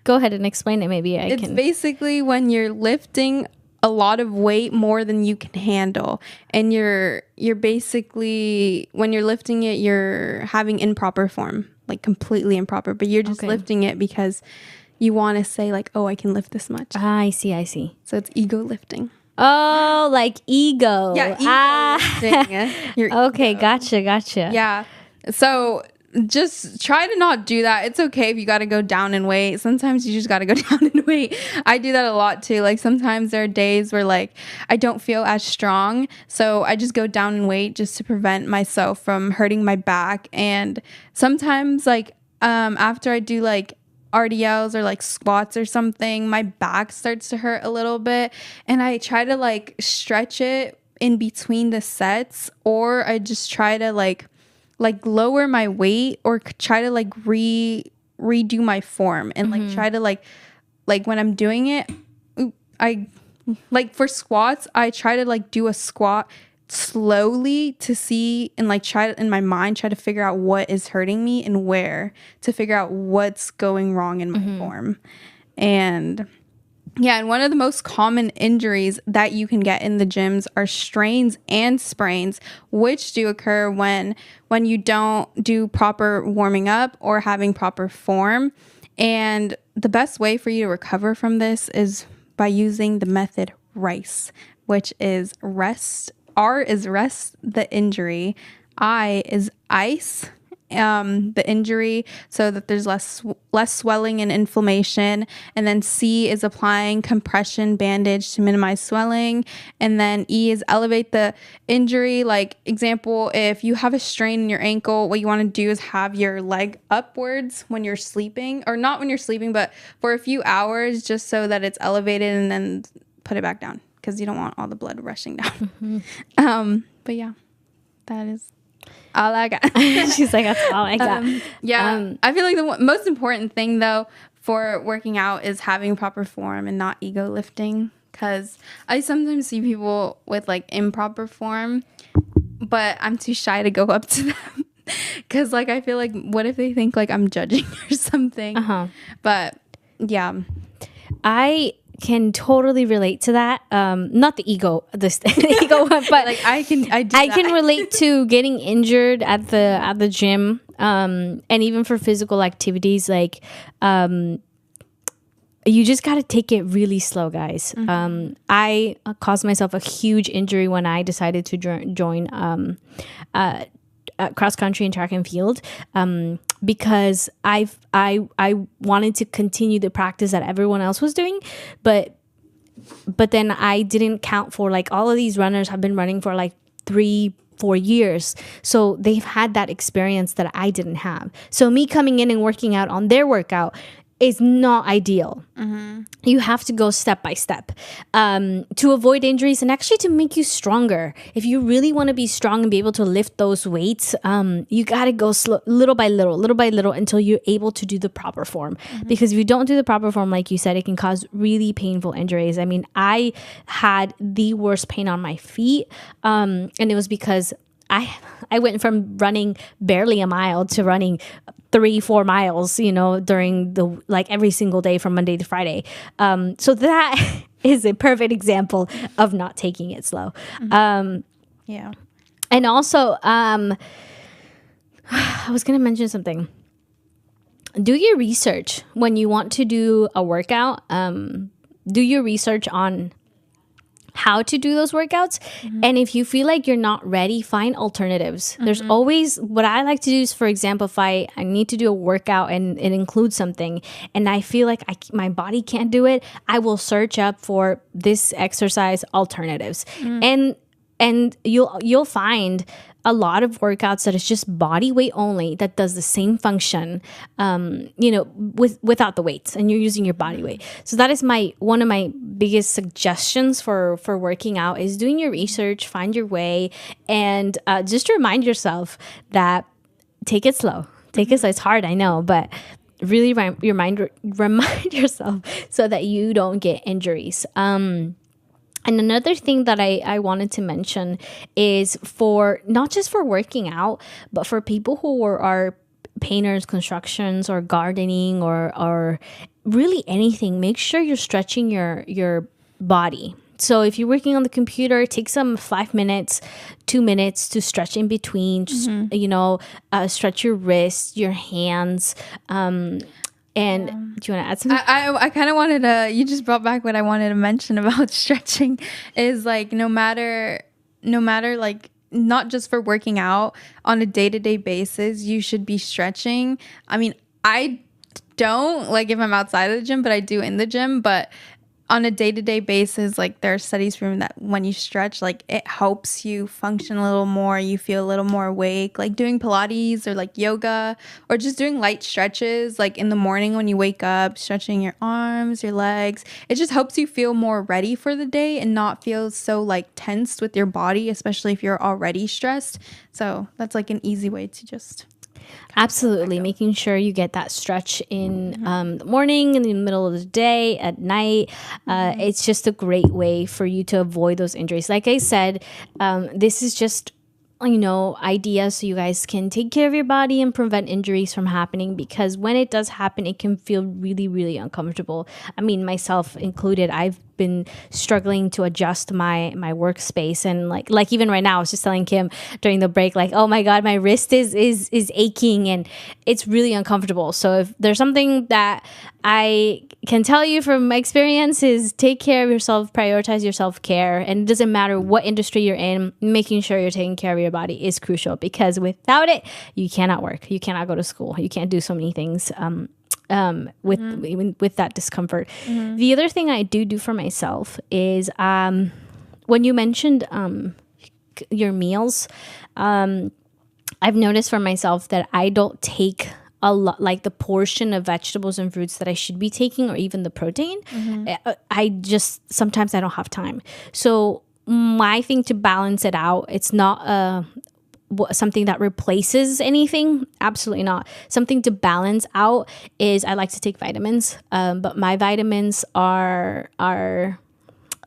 go ahead and explain it. Maybe It's basically when you're lifting a lot of weight, more than you can handle. And you're basically, when you're lifting it, you're having improper form, like completely improper. But you're just lifting it because you want to say like, oh, I can lift this much. I see. So it's ego lifting. Oh, like ego. Yeah, ego lifting. Okay, gotcha. Yeah. So just try to not do that. It's okay if you got to go down in weight. Sometimes you just got to go down in weight. I do that a lot too. Like sometimes there are days where like I don't feel as strong. So I just go down in weight just to prevent myself from hurting my back. And sometimes like after I do like RDLs or like squats or something, my back starts to hurt a little bit, and I try to like stretch it in between the sets, or I just try to like lower my weight, or try to like redo my form, and like try to like when I'm doing it, I like for squats, I try to like do a squat slowly to see, and like try to, in my mind, try to figure out what is hurting me and where, to figure out what's going wrong in my form. And yeah, and one of the most common injuries that you can get in the gyms are strains and sprains, which do occur when you don't do proper warming up or having proper form. And the best way for you to recover from this is by using the method RICE, which is rest. R is rest the injury. I is ice the injury, so that there's less swelling and inflammation. And then C is applying compression bandage to minimize swelling. And then E is elevate the injury. Like example, if you have a strain in your ankle, what you want to do is have your leg upwards when you're sleeping, or not when you're sleeping, but for a few hours, just so that it's elevated, and then put it back down, because you don't want all the blood rushing down. But yeah, that is all I got. She's like, that's all I got. I feel like the most important thing though for working out is having proper form and not ego lifting, because I sometimes see people with like improper form, but I'm too shy to go up to them, because like I feel like, what if they think like I'm judging or something? But yeah, I can totally relate to that. Not the ego one, but like I can relate to getting injured at the gym, and even for physical activities. Like, you just got to take it really slow, guys. I caused myself a huge injury when I decided to join cross country and track and field, because I wanted to continue the practice that everyone else was doing, but then I didn't count for like all of these runners have been running for like 3-4 years, so they've had that experience that I didn't have. So me coming in and working out on their workout, is not ideal. You have to go step by step to avoid injuries and actually to make you stronger. If you really want to be strong and be able to lift those weights, you got to go slow, little by little until you're able to do the proper form. Because if you don't do the proper form, like you said, it can cause really painful injuries. I mean, I had the worst pain on my feet, and it was because I went from running barely a mile to running 3-4 miles, during the every single day from Monday to Friday. So that is a perfect example of not taking it slow. Yeah. And also, I was going to mention something. Do your research when you want to do a workout. Do your research on how to do those workouts. And if you feel like you're not ready, find alternatives. There's always, what I like to do is, for example, if I need to do a workout and it includes something and I feel like my body can't do it, I will search up for this exercise alternatives. And you'll find a lot of workouts that is just body weight only, that does the same function, without the weights, and you're using your body weight. So that is one of my biggest suggestions for working out, is doing your research, find your way, and just remind yourself that take it slow. Take it slow. It's hard, I know, but really remind yourself so that you don't get injuries. And another thing that I wanted to mention is, for not just for working out, but for people who are painters, constructions, or gardening, or really anything, make sure you're stretching your body. So if you're working on the computer, take some 5 minutes, 2 minutes to stretch in between. Just, stretch your wrists, your hands. And do you want to add something? I kind of wanted to, you just brought back what I wanted to mention about stretching, is no matter not just for working out, on a day-to-day basis, you should be stretching. I mean, I don't if I'm outside of the gym, but I do in the gym. But on a day-to-day basis, there are studies proving that when you stretch, it helps you function a little more. You feel a little more awake. Doing Pilates or yoga, or just doing light stretches, in the morning when you wake up, stretching your arms, your legs. It just helps you feel more ready for the day and not feel so tensed with your body, especially if you're already stressed. So that's an easy way to just... Absolutely. Making sure you get that stretch in the morning, in the middle of the day, at night. It's just a great way for you to avoid those injuries. Like I said, this is just, ideas so you guys can take care of your body and prevent injuries from happening, because when it does happen, it can feel really, really uncomfortable. I mean, myself included, I've been struggling to adjust my workspace, and like even right now, I was just telling Kim during the break, oh my god, my wrist is aching and it's really uncomfortable. So if there's something that I can tell you from my experience, is take care of yourself, prioritize your self-care, and it doesn't matter what industry you're in, making sure you're taking care of your body is crucial, because without it, you cannot work, you cannot go to school, you can't do so many things with that discomfort. The other thing I do for myself is, when you mentioned your meals, I've noticed for myself that I don't take a lot, the portion of vegetables and fruits that I should be taking, or even the protein. I just, sometimes I don't have time. So my thing to balance it out, it's not something that replaces anything. Absolutely not. Something to balance out is, I like to take vitamins, but my vitamins are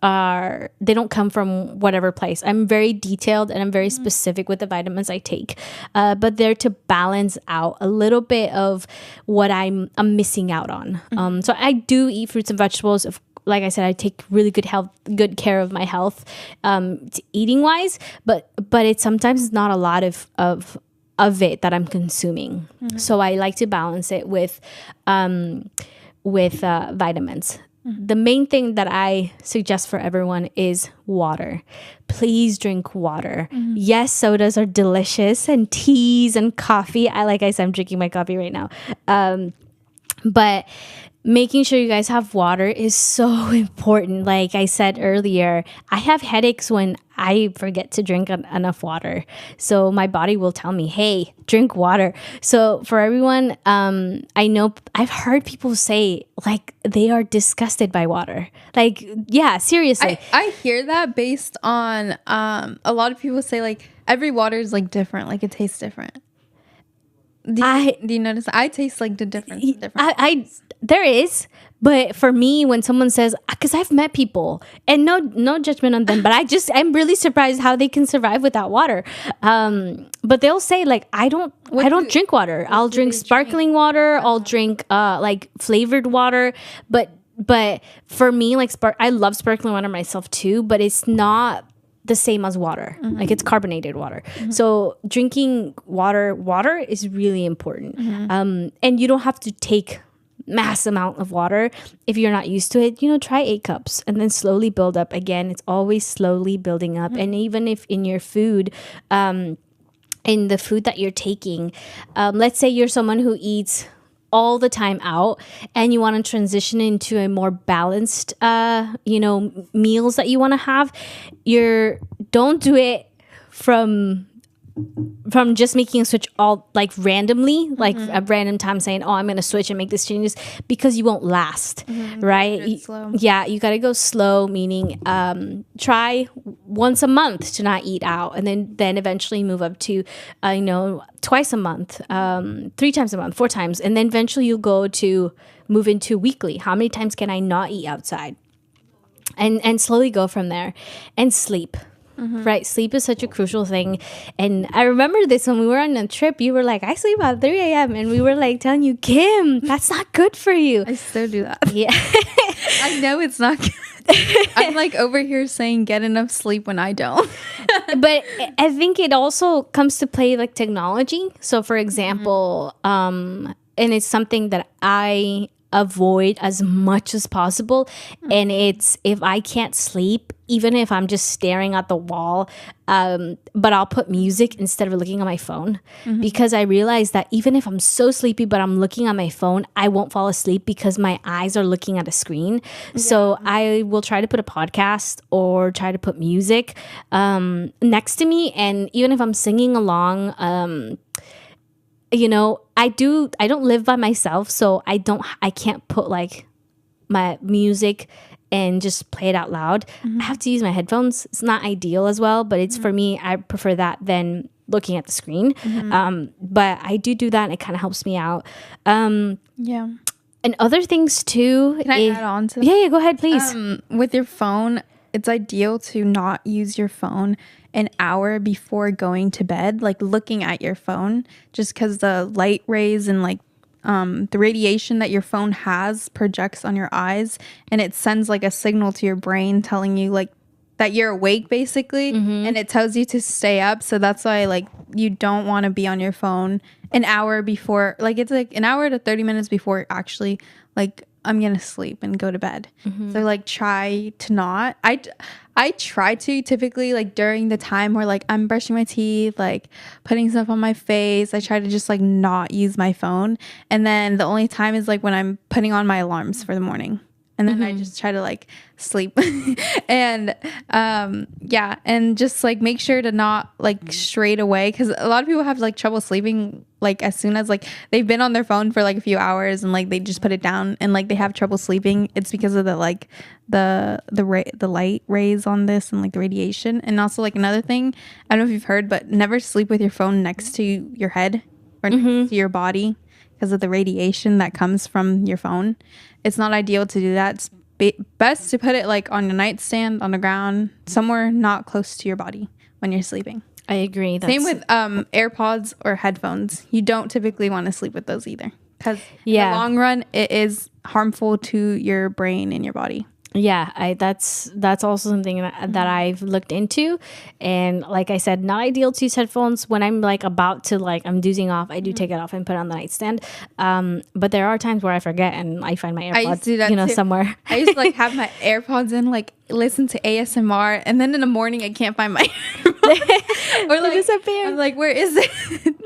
they don't come from whatever place. I'm very detailed and I'm very specific with the vitamins I take, but they're to balance out a little bit of what I'm missing out on. So I do eat fruits and vegetables. Like I said, I take really good care of my health, eating wise, but it's sometimes not a lot of it that I'm consuming. So I like to balance it with vitamins. The main thing that I suggest for everyone is water. Please drink water. Yes, sodas are delicious, and teas and coffee. Like I said, I'm drinking my coffee right now. But making sure you guys have water is so important. Like I said earlier, I have headaches when I forget to drink enough water. So my body will tell me, hey, drink water. So for everyone, I know I've heard people say like they are disgusted by water. Like, yeah, seriously. I hear that based on a lot of people say like every water is like different, like it tastes different. Do you notice? I taste like the difference. There is, but for me, when someone says, because I've met people, and no judgment on them, but I'm really surprised how they can survive without water. But they'll say like, I don't drink water. I'll drink sparkling water. I'll drink like flavored water. But for me, like I love sparkling water myself too, but it's not the same as water. Like it's carbonated water. So drinking water is really important. And you don't have to take mass amount of water if you're not used to it. Try 8 cups and then slowly build up. Again, it's always slowly building up. And even if in your food, in the food that you're taking, let's say you're someone who eats all the time out and you want to transition into a more balanced meals that you want to have, don't do it from just making a switch all like randomly, like a random time saying, oh, I'm going to switch and make this changes, because you won't last, right? Slow. Yeah, you got to go slow, meaning try once a month to not eat out, and then eventually move up to twice a month, 3 times a month, 4 times, and then eventually you'll move into weekly. How many times can I not eat outside? And slowly go from there. And sleep. Right, sleep is such a crucial thing. And I remember this when we were on a trip. You were like, I sleep at 3 a.m. and we were like telling you, Kim, that's not good for you. I still do that. Yeah. I know it's not good. I'm like over here saying get enough sleep when I don't. But I think it also comes to play like technology. So for example, and it's something that I avoid as much as possible, and it's if I can't sleep, even if I'm just staring at the wall, but I'll put music instead of looking at my phone, because I realize that even if I'm so sleepy but I'm looking at my phone, I won't fall asleep because my eyes are looking at a screen. So I will try to put a podcast or try to put music next to me, and even if I'm singing along, I don't live by myself, so I can't put like my music and just play it out loud. I have to use my headphones. It's not ideal as well, but it's for me, I prefer that than looking at the screen. But I do that and it kind of helps me out. Yeah. And other things too. Can I add on to that? Yeah, go ahead, please. With your phone, it's ideal to not use your phone an hour before going to bed, like looking at your phone, just because the light rays and like the radiation that your phone has projects on your eyes, and it sends like a signal to your brain telling you like that you're awake basically, and it tells you to stay up. So that's why like you don't want to be on your phone an hour before, like it's like an hour to 30 minutes before actually like I'm gonna sleep and go to bed. So like try to not. I try to typically like during the time where like I'm brushing my teeth, like putting stuff on my face, I try to just like not use my phone. And then the only time is like when I'm putting on my alarms for the morning. And then I just try to like sleep and and just like make sure to not like straight away, because a lot of people have like trouble sleeping like as soon as like they've been on their phone for like a few hours and like they just put it down and like they have trouble sleeping. It's because of the like the light rays on this and like the radiation. And also like another thing, I don't know if you've heard, but never sleep with your phone next to your head or next to your body, because of the radiation that comes from your phone. It's not ideal to do that. It's best to put it like on your nightstand, on the ground, somewhere not close to your body when you're sleeping. I agree. Same with AirPods or headphones. You don't typically want to sleep with those either, because in the long run, it is harmful to your brain and your body. Yeah, that's also something that I've looked into, and like I said, not ideal to use headphones when I'm like about to like I'm dozing off. I do take it off and put it on the nightstand. But there are times where I forget and I find my AirPods, I used to do that too. Somewhere. I used to like have my AirPods in, like listen to ASMR, and then in the morning I can't find my AirPods. Or like I'm like, where is it?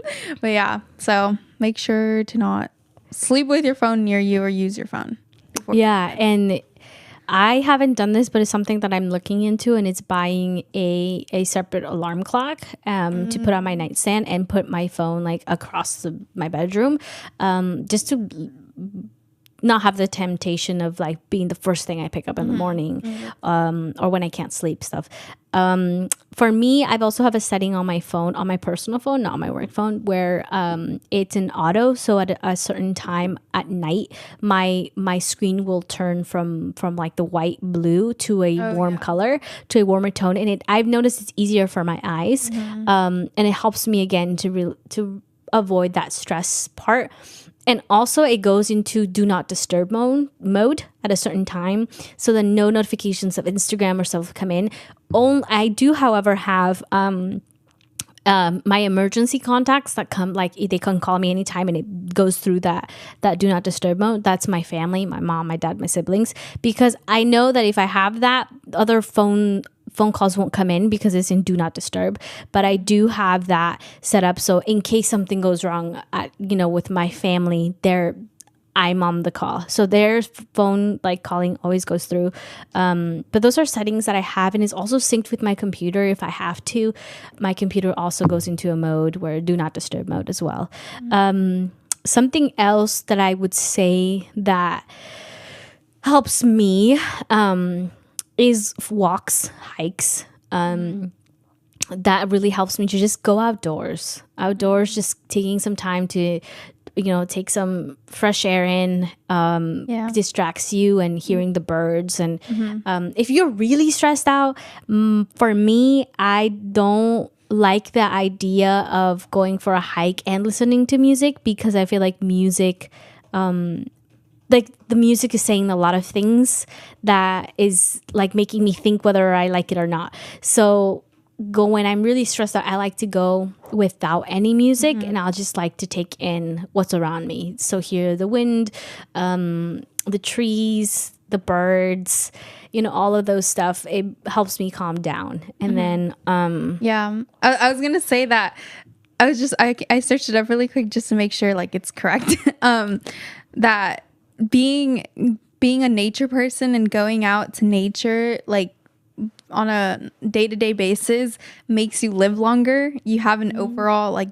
But yeah, so make sure to not sleep with your phone near you or use your phone. before. Yeah, and I haven't done this, but it's something that I'm looking into, and it's buying a separate alarm clock to put on my nightstand and put my phone like across my bedroom, just to not have the temptation of like being the first thing I pick up in the morning, or when I can't sleep stuff. For me, I've also have a setting on my phone, on my personal phone, not my work phone, where it's an auto. So at a certain time at night, my screen will turn from like the white blue to a warm color, to a warmer tone, and I've noticed it's easier for my eyes, and it helps me again to avoid that stress part. And also it goes into do not disturb mode at a certain time, so that no notifications of Instagram or stuff come in. I do, however, have my emergency contacts that come, like they can call me anytime, and it goes through that do not disturb mode. That's my family, my mom, my dad, my siblings, because I know that if I have that, other phone calls won't come in because it's in do not disturb. But I do have that set up, so in case something goes wrong with my family, I'm on the call, so their phone like calling always goes through. But those are settings that I have, and it's also synced with my computer. If I have to, my computer also goes into a mode where do not disturb mode as well. Something else that I would say that helps me is walks, hikes. That really helps me to just go outdoors, just taking some time to take some fresh air in, distracts you, and hearing the birds. And if you're really stressed out, for me, I don't like the idea of going for a hike and listening to music, because I feel like music, like the music is saying a lot of things that is like making me think whether I like it or not. So when I'm really stressed out, I like to go without any music, and I'll just like to take in what's around me. So hear the wind, the trees, the birds, all of those stuff. It helps me calm down. And then I was gonna say that I searched it up really quick just to make sure like it's correct. That being a nature person and going out to nature like on a day-to-day basis makes you live longer. You have an overall like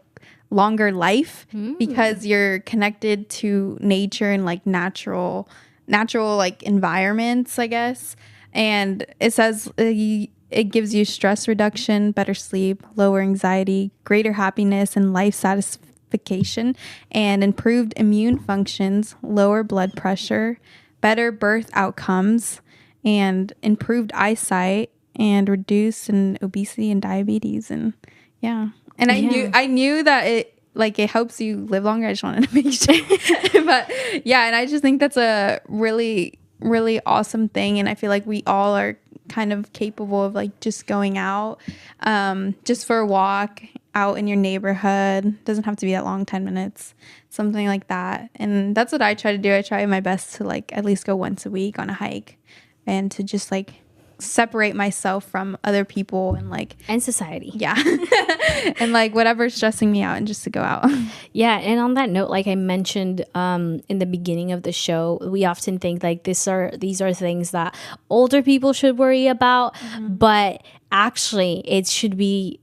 longer life because you're connected to nature and like natural like environments, I guess. And it says it gives you stress reduction, better sleep, lower anxiety, greater happiness and life satisfaction, and improved immune functions, lower blood pressure, better birth outcomes, and improved eyesight, and reduce in obesity and diabetes. And I knew that it helps you live longer. I just wanted to make sure. But yeah, and I just think that's a really, really awesome thing. And I feel like we all are kind of capable of like just going out just for a walk out in your neighborhood. Doesn't have to be that long, 10 minutes, something like that. And that's what I try to do. I try my best to like at least go once a week on a hike, and to just like separate myself from other people and society. Yeah. And like whatever's stressing me out, and just to go out. Yeah. And on that note, like I mentioned in the beginning of the show, we often think like these are things that older people should worry about, but actually it should be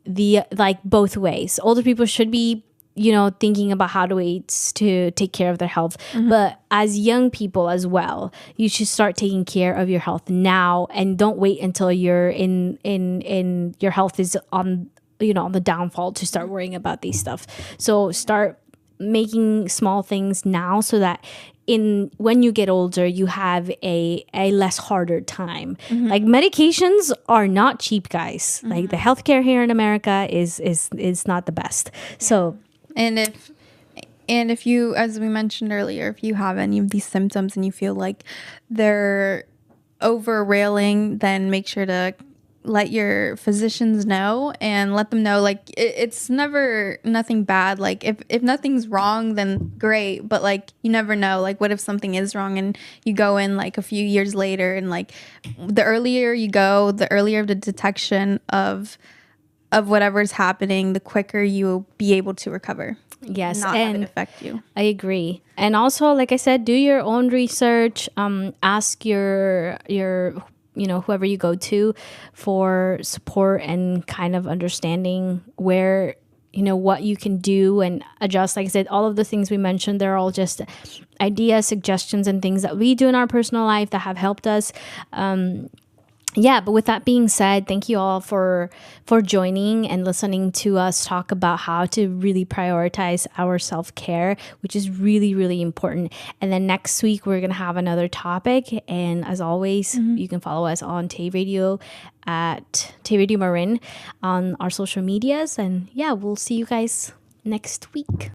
both ways. Older people should be thinking about how to take care of their health. But as young people as well, you should start taking care of your health now, and don't wait until you're in your health is on the downfall to start worrying about these stuff. So start making small things now, so that when you get older, you have a less harder time. Like medications are not cheap, guys. Like the healthcare here in America is not the best. So. And if you, as we mentioned earlier, if you have any of these symptoms and you feel like they're over railing, then make sure to let your physicians know, and let them know like it's never nothing bad. Like if nothing's wrong, then great, but like you never know, like what if something is wrong and you go in like a few years later, and like the earlier you go, the earlier the detection of whatever's happening, the quicker you'll be able to recover. Yes, not have it and affect you. I agree. And also, like I said, do your own research. Ask your whoever you go to for support and kind of understanding where what you can do and adjust. Like I said, all of the things we mentioned, they're all just ideas, suggestions, and things that we do in our personal life that have helped us. But with that being said, thank you all for joining and listening to us talk about how to really prioritize our self-care, which is really, really important. And then next week, we're going to have another topic. And as always, you can follow us on Tay Radio at Tay Radio Marin on our social medias. And we'll see you guys next week.